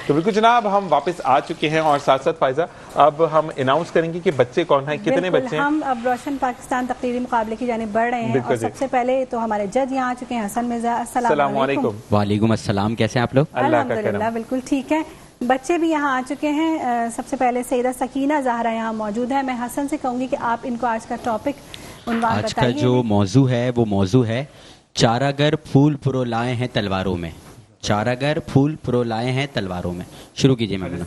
تو بالکل جناب ہم واپس آ چکے ہیں اور ساتھ ساتھ فائزہ اب ہم اناؤنس کریں گے کہ بچے کون ہیں, کتنے بچے ہیں. ہم اب روشن پاکستان تقریری مقابلے کی جانب بڑھ رہے ہیں اور سب سے پہلے تو ہمارے جج یہاں آ چکے ہیں حسن مرزا. السلام علیکم. وعلیکم السلام, کیسے ہیں آپ لوگ؟ الحمدللہ بالکل ٹھیک ہے. بچے بھی یہاں آ چکے ہیں. سب سے پہلے سیدہ سکینہ زہرا یہاں موجود ہے. میں حسن سے کہوں گی کہ آپ ان کو آج کا ٹاپک عنوان بتائیے. آج کا جو موضوع ہے وہ موضوع ہے چاراگر پھول پرو لائے ہیں تلواروں میں. چاراگر پھول پرو لائے ہیں تلواروں میں. شروع کیجیے میڈم.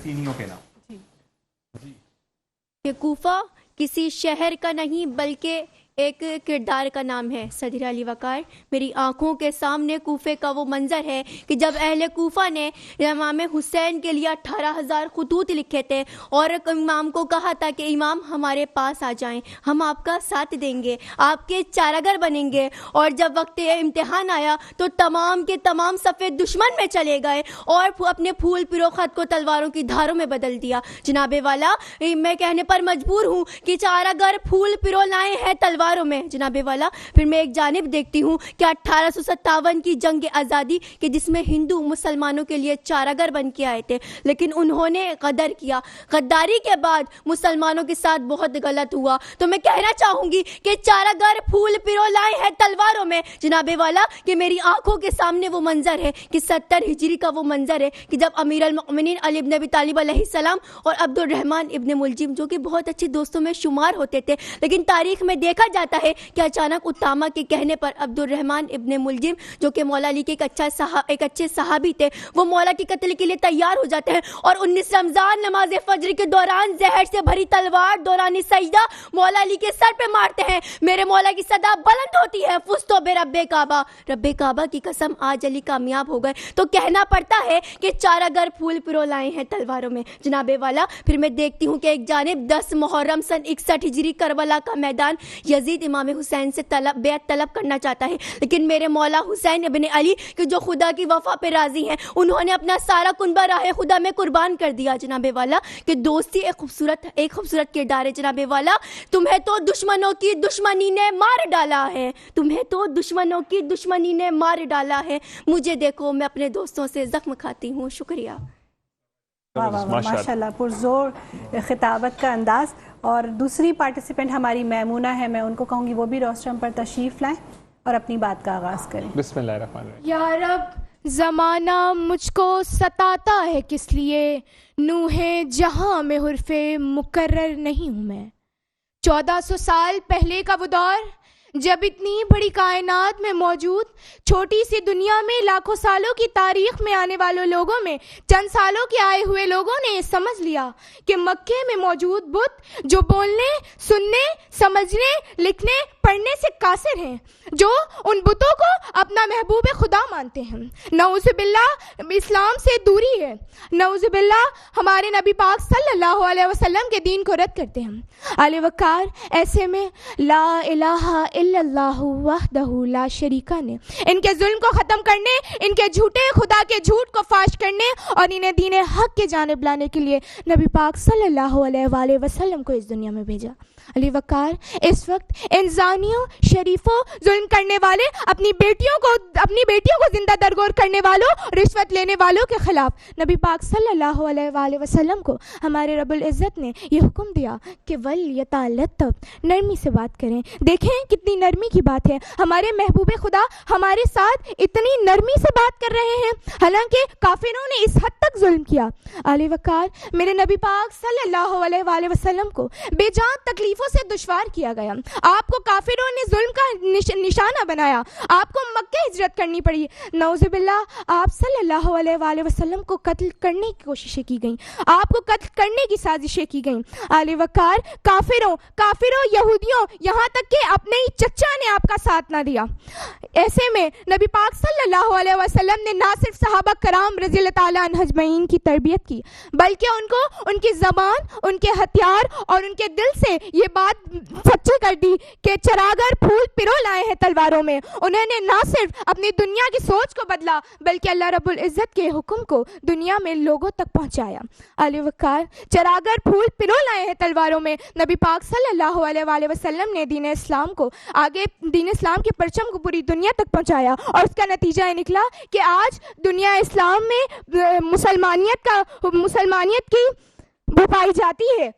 کہ کوفہ کسی شہر کا نہیں بلکہ ایک کردار کا نام ہے. صدر علی وقار, میری آنکھوں کے سامنے کوفے کا وہ منظر ہے کہ جب اہل کوفہ نے امام حسین کے لیے 18,000 خطوط لکھے تھے اور امام کو کہا تھا کہ امام ہمارے پاس آ جائیں, ہم آپ کا ساتھ دیں گے, آپ کے چاراگر بنیں گے. اور جب وقت امتحان آیا تو تمام کے تمام صفے دشمن میں چلے گئے اور اپنے پھول پرو خط کو تلواروں کی دھاروں میں بدل دیا. جناب والا, میں کہنے پر مجبور ہوں کہ چاراگر پھول پرو لائے ہیں تلواروں میں. جناب والا, پھر میں ایک جانب دیکھتی ہوں کہ 1857 کی جنگ آزادی کہ جس میں ہندو مسلمانوں کے لیے چاراگر بن کے آئے تھے, لیکن انہوں نے غدر کیا. غداری کے بعد مسلمانوں کے ساتھ بہت غلط ہوا. تو میں کہنا چاہوں گی کہ چاراگر پھول پرو لائے ہیں تلواروں میں. جناب والا, کہ میری آنکھوں کے سامنے وہ منظر ہے کہ 70 ہجری کا وہ منظر ہے کہ جب امیر المؤمنین علی ابن ابی طالب علیہ السلام اور عبد الرحمن ابن ملجم جو کہ بہت اچھے دوستوں میں شمار ہوتے تھے, لیکن تاریخ میں دیکھا جاتا ہے کہ اچانک اتامہ کے کہنے پر عبد الرحمن ابن ملجم جو کہ مولا علی کے ایک اچھے صحابی تھے, وہ مولا کے قتل کے لیے تیار ہو جاتے ہیں اور 19 رمضان نماز فجر کے دوران زہر سے بھری تلوار دوران سجدہ مولا علی کے سر پہ مارتے ہیں. میرے مولا کی صدا بلند ہوتی ہے, فزتو بے رب کعبہ, رب کعبہ کی قسم آج علی کامیاب ہو گئے. تو کہنا پڑتا ہے کہ چاراگر پھول پرو لائے ہیں تلواروں میں. جناب والا, پھر میں دیکھتی ہوں کہ ایک جانب 10 محرم سن 61 ہجری کربلا کا میدان یزید امام حسین سے بیعت طلب کرنا چاہتا ہے, لیکن میرے مولا حسین ابن علی کہ جو خدا کی وفا پہ راضی ہیں, انہوں نے اپنا سارا کنبہ راہ خدا میں قربان کر دیا. جناب والا, کہ دوستی ایک خوبصورت کردار ہے. جناب والا, تمہیں تو دشمنوں کی دشمنی نے مار ڈالا ہے, تمہیں تو دشمنوں کی دشمنی نے مار ڈالا ہے, مجھے دیکھو میں اپنے دوستوں سے زخم کھاتی ہوں. شکریہ. ماشاء اللہ, پرزور خطابت کا انداز. اور دوسری پارٹیسپینٹ ہماری میمونہ ہے, میں ان کو کہوں گی وہ بھی روسٹرم پر تشریف لائیں اور اپنی بات کا آغاز کریں. بسم اللہ الرحمن الرحیم. یا رب زمانہ مجھ کو ستاتا ہے کس لیے, نوح جہاں میں حرف مکرر نہیں ہوں میں. 1400 سال پہلے کا وہ دور جب اتنی بڑی کائنات میں موجود چھوٹی سی دنیا میں لاکھوں سالوں کی تاریخ میں آنے والوں لوگوں میں چند سالوں کے آئے ہوئے لوگوں نے یہ سمجھ لیا کہ مکے میں موجود بت جو بولنے, سننے, سمجھنے, لکھنے, پڑھنے سے قاصر ہیں, جو ان بتوں کو اپنا محبوب خدا مانتے ہیں, نعوذ باللہ اسلام سے دوری ہے, نعوذ باللہ ہمارے نبی پاک صلی اللہ علیہ وسلم کے دین کو رد کرتے ہیں. علی وقار, ایسے میں لا الہ الا اللہ وحدہ لا شریک نے ان کے ظلم کو ختم کرنے, ان کے جھوٹے خدا کے جھوٹ کو فاش کرنے اور انہیں دین حق کے جانب لانے کے لیے نبی پاک صلی اللہ علیہ وآلہ وسلم کو اس دنیا میں بھیجا. علی وقار, اس وقت انسانیوں, شریفوں, ظلم کرنے والے, اپنی بیٹیوں کو زندہ درگور کرنے والوں, رشوت لینے والوں کے خلاف نبی پاک صلی اللہ علیہ وآلہ وسلم کو ہمارے رب العزت نے یہ حکم دیا کہ وَلْيَتَعَلَّطَّ, نرمی سے بات کریں. دیکھیں کتنی نرمی کی بات ہے, ہمارے محبوب خدا ہمارے ساتھ اتنی نرمی سے بات کر رہے ہیں, حالانکہ کافروں نے اس حد تک ظلم کیا. علی وقار, میرے نبی پاک صلی اللہ علیہ وآلہ وسلم کو بے جان تکلیفوں سے دشوار کیا گیا, آپ کو کافروں نے ظلم کا نشانہ بنایا, آپ کو مکہ ہجرت کرنی پڑی. نعوذ باللہ, آپ صلی اللہ علیہ وآلہ وسلم کو قتل کرنے کی کوششیں کی گئیں, آپ کو قتل کرنے کی سازشیں کی گئیں. علی وقار, کافروں, یہودیوں, یہاں تک کہ اپنے ہی چچا نے آپ کا ساتھ نہ دیا. ایسے میں نبی پاک صلی اللہ علیہ وسلم نے نہ صرف صحابہ کرام رضی اللہ تعالیٰ عنہ اجمعین کی تربیت کی, بلکہ ان کو ان کی زبان, ان کے ہتھیار اور ان کے دل سے یہ بات سچی کر دی کہ چراغر پھول پرو لائے ہیں تلواروں میں. انہوں نے نہ صرف اپنی دنیا کی سوچ کو بدلا بلکہ اللہ رب العزت کے حکم کو دنیا میں لوگوں تک پہنچایا. علی وقار, چراغر پھول پرو لائے ہیں تلواروں میں. نبی پاک صلی اللہ علیہ وآلہ وسلم نے دین اسلام کو آگے دین اسلام کے پرچم کو پوری دنیا تک پہنچایا, اور اس کا نتیجہ یہ نکلا کہ آج دنیا اسلام میں مسلمانیت کی وہ پائی جاتی ہے.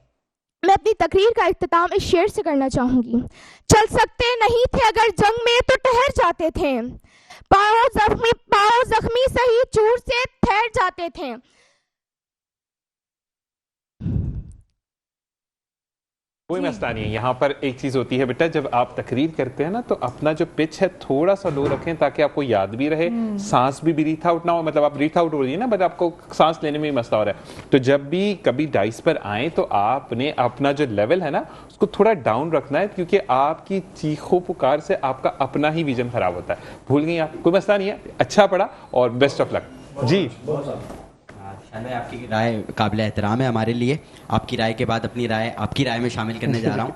میں اپنی تقریر کا اختتام اس شعر سے کرنا چاہوں گی. چل سکتے نہیں تھے اگر جنگ میں تو ٹھہر جاتے تھے, پاؤں زخمی سہی چور سے ٹھہر جاتے تھے. کوئی مسئلہ نہیں ہے. یہاں پر ایک چیز ہوتی ہے بیٹا, جب آپ تقریر کرتے ہیں نا تو اپنا جو پچ ہے تھوڑا سا لو رکھیں تاکہ آپ کو یاد بھی رہے, سانس بھی بریتھ آؤٹ نہ ہو. مطلب آپ بریتھ آؤٹ ہو رہی ہے نا بٹ آپ کو سانس لینے میں ہی مسئلہ ہو رہا ہے. تو جب بھی کبھی ڈائس پر آئیں تو آپ نے اپنا جو لیول ہے نا اس کو تھوڑا ڈاؤن رکھنا ہے, کیونکہ آپ کی چیخو پکار سے آپ کا اپنا ہی ویژن خراب ہوتا ہے. بھول گئی آپ, کوئی مسئلہ نہیں ہے, اچھا پڑھا اور بیسٹ آف لک. جی آپ کی رائے قابل احترام ہے ہمارے لیے. آپ کی رائے کے بعد اپنی رائے آپ کی رائے میں شامل کرنے جا رہا ہوں.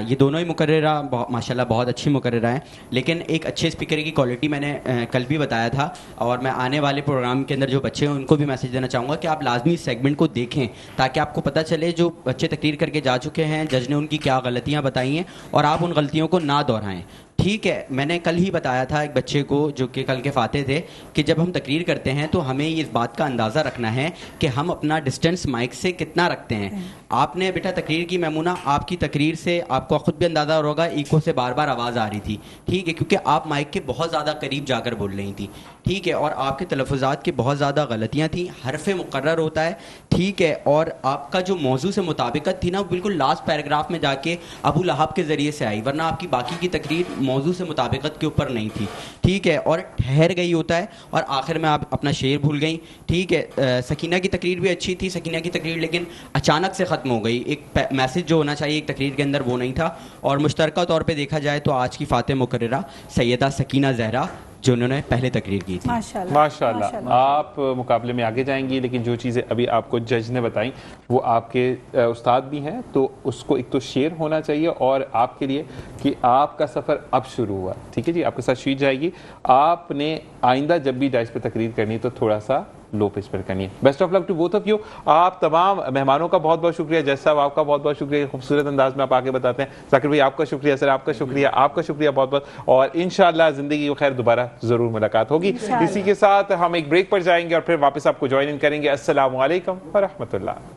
یہ دونوں ہی مقررہ ماشاءاللہ بہت اچھی مقررہ ہیں, لیکن ایک اچھے اسپیکر کی کوالٹی میں نے کل بھی بتایا تھا, اور میں آنے والے پروگرام کے اندر جو بچے ہیں ان کو بھی میسج دینا چاہوں گا کہ آپ لازمی اس سیگمنٹ کو دیکھیں تاکہ آپ کو پتہ چلے جو بچے تقریر کر کے جا چکے ہیں جج نے ان کی کیا غلطیاں بتائی ہیں اور آپ ان غلطیوں کو نہ دہرائیں. ٹھیک ہے, میں نے کل ہی بتایا تھا ایک بچے کو جو کہ کل کے فاتح تھے کہ جب ہم تقریر کرتے ہیں تو ہمیں اس بات کا اندازہ رکھنا ہے کہ ہم اپنا ڈسٹینس مائک سے کتنا رکھتے ہیں. آپ نے بیٹا تقریر کی, میمونہ آپ کی تقریر سے آپ کو خود بھی اندازہ ہوگا ایکو سے بار بار آواز آ رہی تھی. ٹھیک ہے, کیونکہ آپ مائک کے بہت زیادہ قریب جا کر بول رہی تھیں. ٹھیک ہے, اور آپ کے تلفظات کی بہت زیادہ غلطیاں تھیں. حرف مقرر ہوتا ہے. ٹھیک ہے, اور آپ کا جو موضوع سے مطابقت تھی نا وہ بالکل لاسٹ پیراگراف میں جا کے ابو لہب کے ذریعے سے آئی, ورنہ آپ کی باقی کی تقریر موضوع سے مطابقت کے اوپر نہیں تھی. ٹھیک ہے, اور ٹھہر گئی ہوتا ہے, اور آخر میں آپ اپنا شعر بھول گئیں. ٹھیک ہے, سکینہ کی تقریر بھی اچھی تھی, سکینہ کی تقریر لیکن اچانک سے ختم ہو گئی. ایک میسج جو ہونا چاہیے ایک تقریر کے اندر وہ نہیں تھا. اور مشترکہ طور پہ دیکھا جائے تو آج کی فاتح مقررہ سیدہ سکینہ زہرا جو انہوں نے پہلے تقریر کی تھی. ماشاءاللہ آپ مقابلے میں آگے جائیں گی, لیکن جو چیزیں ابھی آپ کو جج نے بتائیں وہ آپ کے استاد بھی ہیں, تو اس کو ایک تو شیئر ہونا چاہیے اور آپ کے لیے کہ آپ کا سفر اب شروع ہوا. ٹھیک ہے جی, آپ کے ساتھ شیٹ جائے گی. آپ نے آئندہ جب بھی ڈائس پہ تقریر کرنی تو تھوڑا سا لو پچ پر کرنی ہے. Best of luck to both of you. آپ تمام مہمانوں کا بہت بہت شکریہ. جج صاحب آپ کا بہت بہت شکریہ, خوبصورت انداز میں آپ آگے بتاتے ہیں. ذاکر بھائی آپ کا شکریہ, سر آپ کا شکریہ, آپ کا شکریہ بہت بہت, اور انشاءاللہ زندگی خیر دوبارہ ضرور ملاقات ہوگی. اسی کے ساتھ ہم ایک بریک پر جائیں گے اور پھر واپس آپ کو جوائن ان کریں گے. السلام علیکم ورحمۃ اللہ.